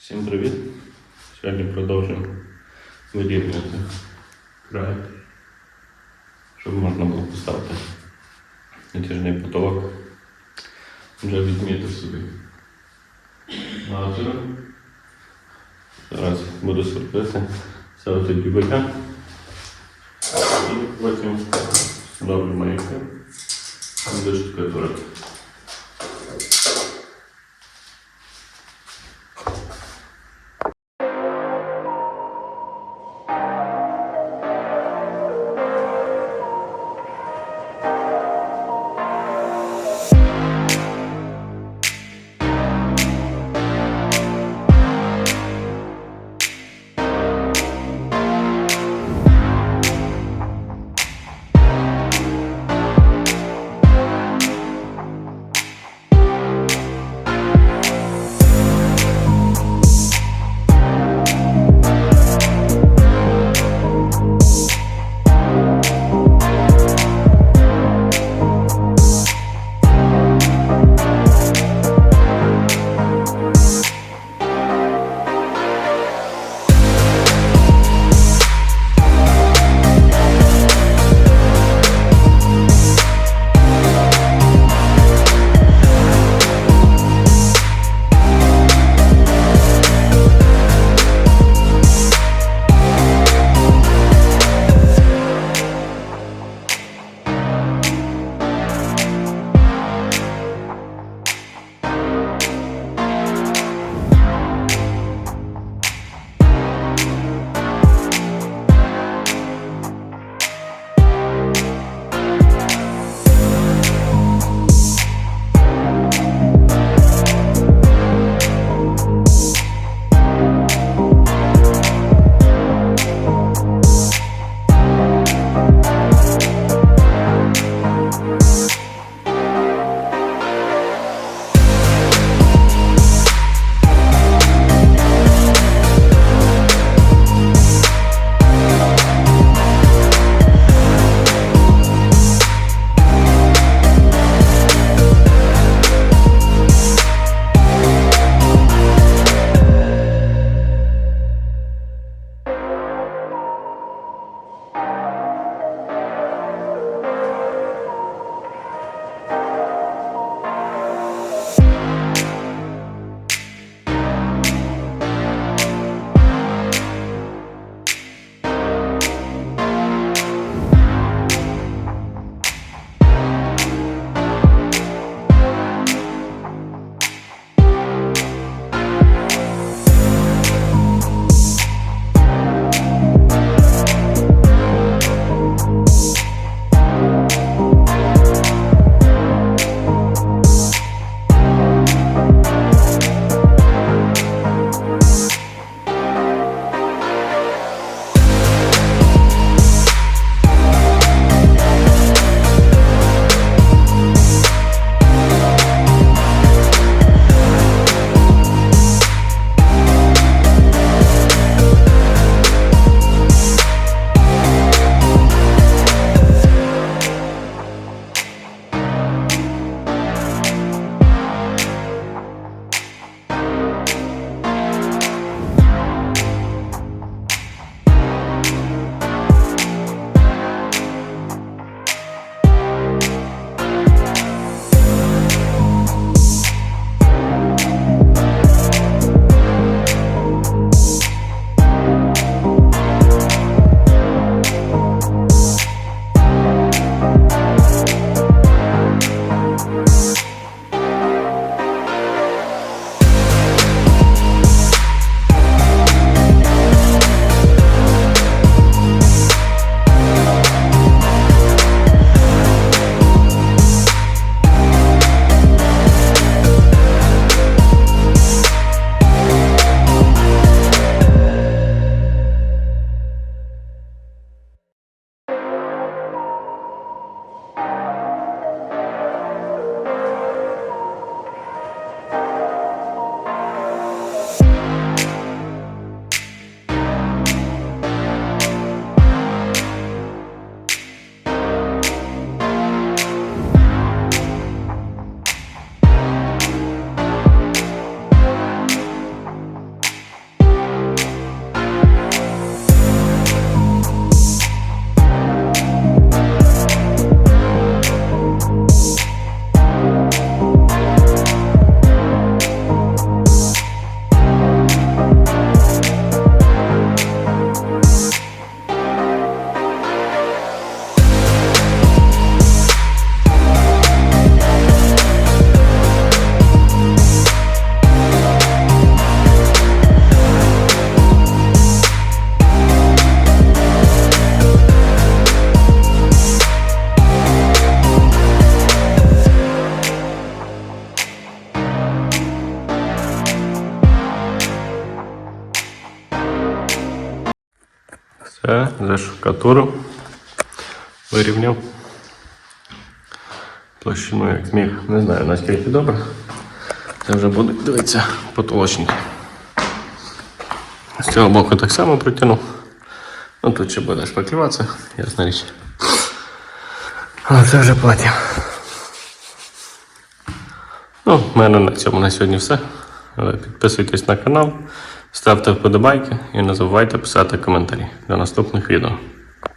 Всім привіт! Сьогодні продовжуємо вирівнювати край, щоб можна було поставити натяжний потолок. Вже відмітив собі лазер. Зараз буду сверлити ставити дюбеля і потім встановлю маяки до штукатурки. Ще заштукатурив, вирівняв площину як зміг. Не знаю наскільки добре. Це вже буде, дивіться, потолочник. З цього боку так само протягнув. Ну тут ще буде шпаклюватися, ясна річ. Але це вже потім. Ну, в мене на цьому на сьогодні все. Підписуйтесь на канал, ставте вподобайки і не забувайте писати коментарі до наступних відео.